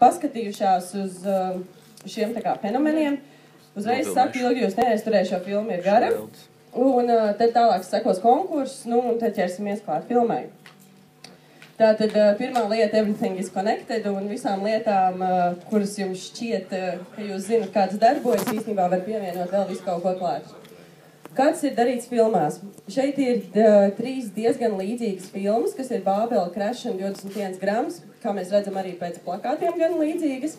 paskatījušās uz šiem tā kā fenomeniem. Uzreiz saku, ilgi jūs neaizturēju, šo filmu ir gara. Un tad tālāk sekos konkurss, un tad ķersimies klāt filmai. Tātad pirmā lieta, everything is connected, un visām lietām, kuras jums šķiet, ka jūs zinat, kādas darbojas, īstenībā var pievienot vēl visu kaut ko klāt. Kāds ir darīts filmās? Šeit ir 3 diezgan līdzīgas filmas, kas ir Bābela Crash un 21 grams, kā mēs redzam arī pēc plakātiem gan līdzīgas.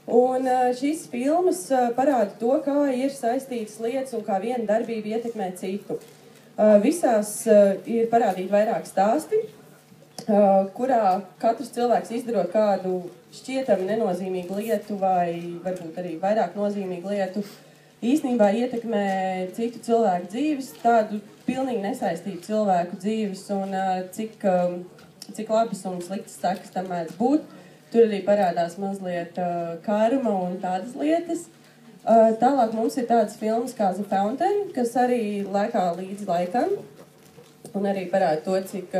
Un šīs filmas parāda to, kā ir saistītas lietas un kā viena darbība ietekmē citu. Visās ir parādīti vairāk stāsti, kurā katrs cilvēks izdarot kādu šķietami nenozīmīgu lietu vai varbūt arī vairāk nozīmīgu lietu, īstenībā ietekmē citu cilvēku dzīves, tādu pilnīgi nesaistītu cilvēku dzīves un cik labas un sliktas sekas tam mēdz būt. Tur arī parādās mazliet karma un tādas lietas. Tālāk mums ir tādas filmas kā The Fountain, kas arī lēkā līdz laikam un arī parāda to, cik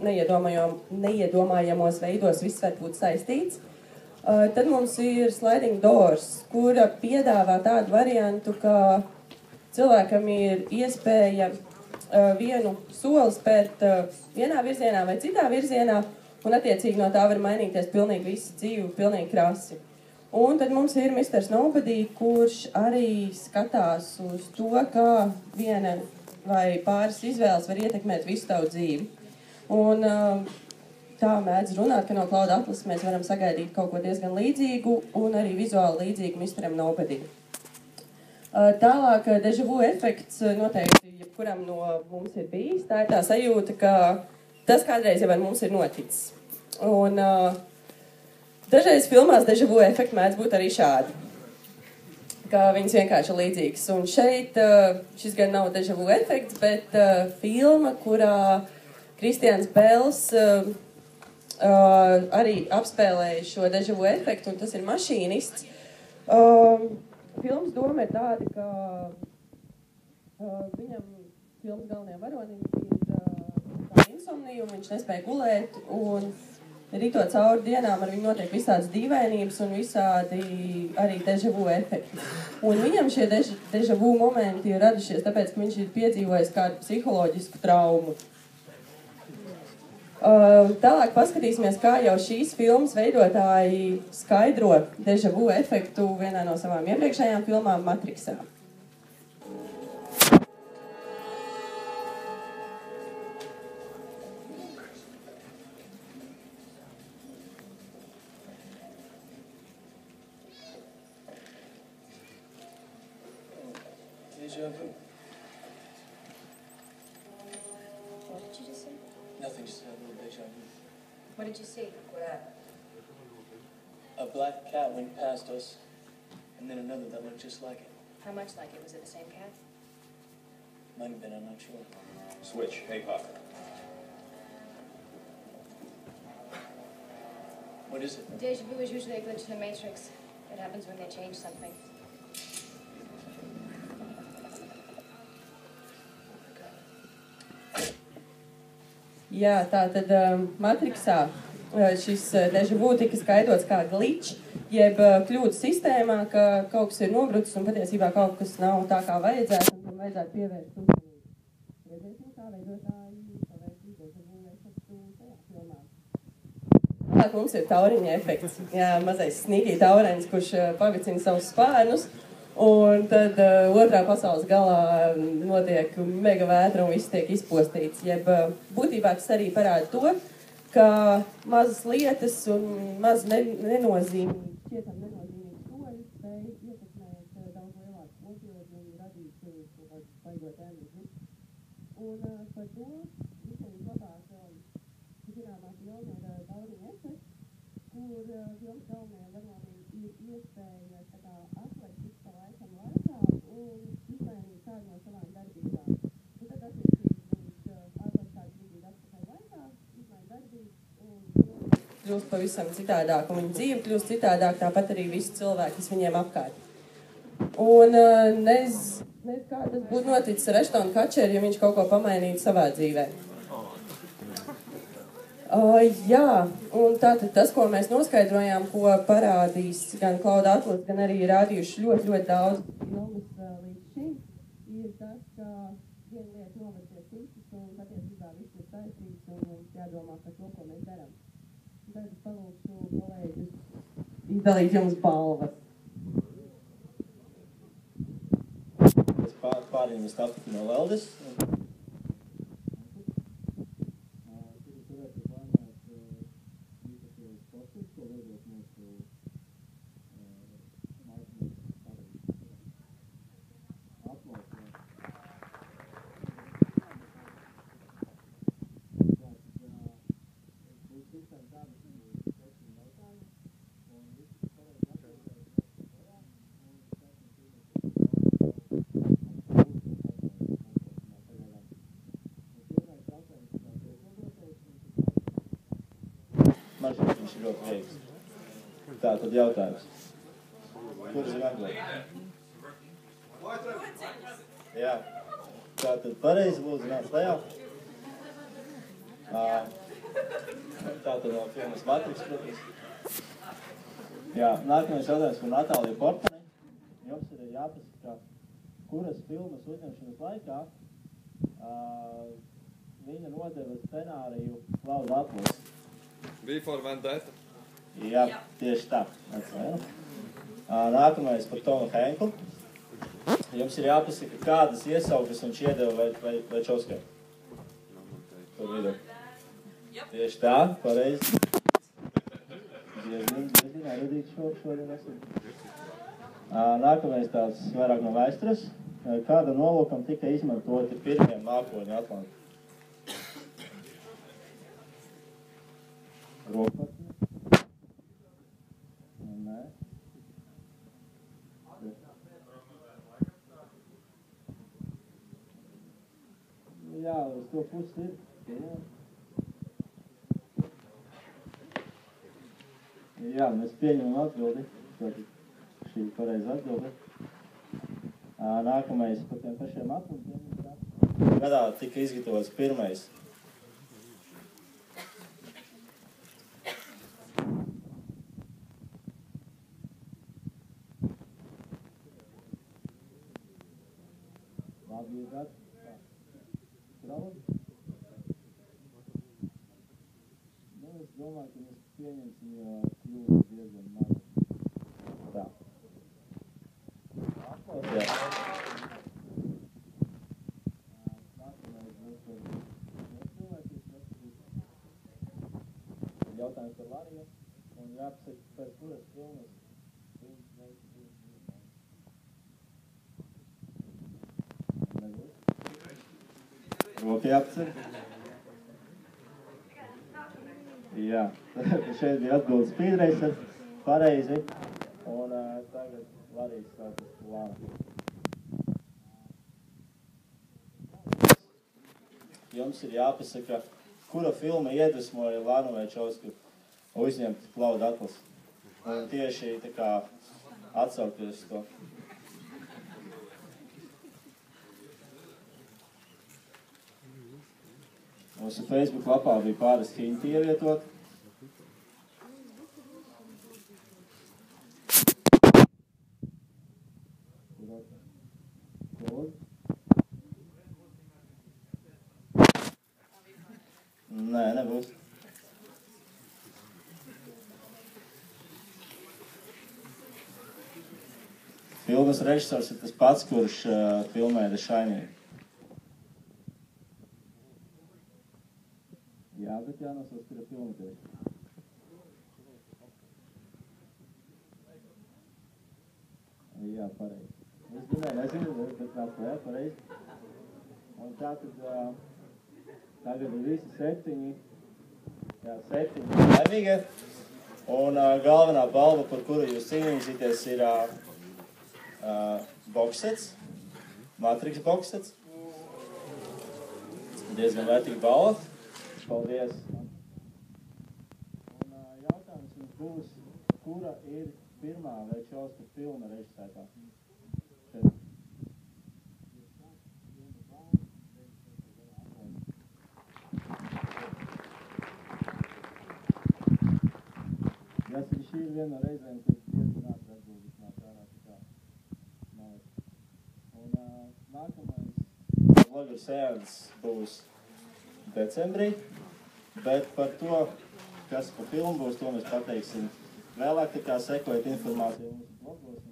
neiedomājamos veidos viss var būt saistīts. Tad mums ir Sliding Doors, kura piedāvā tādu variantu, ka cilvēkam ir iespēja vienu soli spērt vienā virzienā vai citā virzienā, un attiecīgi no tā var mainīties pilnīgi visa dzīve, pilnīgi krasi. Un tad mums ir Mr. Nobody, kurš arī skatās uz to, kā viena vai pāris izvēles var ietekmēt visu tavu dzīvi. Un tā mēdz runāt, ka no Klauda atlases mēs varam sagaidīt kaut ko diezgan līdzīgu un arī vizuāli līdzīgu Mr. Nobody. Tālāk deja vu efekts noteikti jebkuram no mums ir bijis. Tā ir tā sajūta, ka tas kādreiz jau ar mums ir noticis. Un dažreiz filmās deja vu efekti mēdz būt arī šādi, ka viņas vienkārši ir līdzīgas. Un šeit šis gan nav deja vu efekts, bet filma, kurā Kristians Bēls arī apspēlēja šo deja vu efektu, un tas ir Mašīnists. Filmas doma ir tāda, ka viņam filmas galvenajam varonim ir insomnija, un viņš nespēja gulēt, un rītot cauri dienām ar viņu notiek visādas dīvainības un visādi arī deja vu efekti. Un viņam šie deja vu momenti ir radušies, tāpēc, ka viņš ir piedzīvojis kādu psiholoģisku traumu. Tālāk paskatīsimies, kā jau šīs filmas veidotāji skaidro deja vu efektu vienā no savām iepriekšējām filmām Matrixā. Deja vu. What did you just say? Nothing, just had a little deja vu. What did you see? What? A black cat went past us, and then another that looked just like it. How much like it? Was it the same cat? Might have been, I'm not sure. Switch, APOC. What is it? Deja vu is usually a glitch in the Matrix. It happens when they change something. Jā, tātad Matrixā šis deja vu tika skaidrots kā glitch, jeb kļūdas sistēmā, ka kaut kas ir nobrucis un patiesībā kaut kas nav tā, kā vajadzētu, un tam vajadzētu pievērst uzmanību. Redzēsim, kā veidotāji pavērsīs deja vu efektu tajā filmā. Tālāk mums ir tauriņa efekts. Jā, mazais sneaky tauriņš, kurš pavicina savus spārnus. Un tad otrā pasaules galā notiek mega vētra un viss tiek izpostīts. Jeb būtībā tas arī parāda to, ka mazas lietas un maz nenozīmīgi, šķietam nenozīmīgi soļi spēj ietekmēt daudz lielāku populāciju un radīt kaut kādu baigot enerģiju. Un par to visiem labāk zināmā filma ir tauriņa efekts, kur filmas galvenajiem varonim ir iespēja atlikt visu pa laikam laikā un izmainīt kādu no savām darbībām. Un tad attiecīgi viņš atlikt kādu brīdī atpakaļ laikā, izmaina darbības un kļūst pavisam citādāk. Un viņa dzīve kļūst citādāk, tāpat arī visi cilvēki, kas viņiem apkārt. Un nezinu, kā tas būtu noticis ar Eštonu Kačeru, ja viņš kaut ko pamainītu savā dzīvē. Jā, un tātad tas, ko mēs noskaidrojām, ko parādīs gan Klauda Atlas, gan arī rādījuši ļoti daudz filmas līdz šim, ir tas, ka viena lieta noved pie citas, un patiesībā viss ir saistīts, un mums jādomā par to, ko mēs darām. Tad es palūkšu kolēģus izdalīt jums balvas. Es pārņemu stafeti no Leldes. Man šķiet, viņš ir ļoti veiks. Tā, tad jautājums. Kur ir atbildēt? Jā. Tā, tad pareizi lūdzu nāc lejā. Tā tad no filmas Matrix, protams. Jā, nākamais jautājums par Natāliju Portmani. Jums ir jāpasaka, kuras filmas uzņemšanas laikā viņa nodeva scenāriju Klauda Atlas. Bija for Vendetta. Jā, tieši tā. Nākamais par Tomu Henklu. Jums ir jāpasaka, kādas iesaukas viņš iedeva Večovskai. Tur vidu. Tieši tā, pareizi. Diezgan erudīts šodien esam. Nākamais tāds vairāk no vēstures. Kāda nolūkam tika izmantoti pirmie mākoņi Atlantā? Rokpartne? Nē. Jā, uz to pusi ir. Jā, mēs pieņemam atbildi. Šī ir pareiza atbildi. Nākamais par tiem pašiem atbildi. Gadā tika izgatavots pirmais. Labi, ir gads. Es domāju, ka mēs pieņemsim, jo kļūda diezgan maz. Tā. Jā. Nākamais būs par jautājums par Lariju. Un jāpasaka, pēc kuras filmas viņš veids. Roka jāpasaka. Jā, šeit bija atbildes Speed Racer, pareizi, un tagad Larijas sākas Lāna. Jums ir jāpasaka, kura filma iedvesmoja Lānu Večovsku uzņemt Klauda Atlas. Un tieši tā kā atsaukties to. Mūsu Facebook lapā bija pāris hinti ievietot. Nē, nebūs. Filmas režisors ir tas pats, kurš filmē The Shining. Jā, bet jānosauc, kur ir filma tieši. Jā, pareizi. Es nezinu, bet nāc lejā, pareizi. Un tātad tagad ir visi 7. Jā, 7 laimīgie. Un galvenā balva, par kuru jūs cīnīsieties, ir boksets. Matrix boksets. Diezgan vērtīga balva. Paldies. Un jautājums jums būs, kura ir pirmā Večovska filma režisētā? šī ir viena no reizēm, kad diezgan ātri atbildīšanās ārā, tā kā nav. Un nākamais vlogu seans būs decembrī, bet par to, kas pa filmu būs, to mēs pateiksim vēlāk, tā kā sekojiet informāciju mūsu blogos.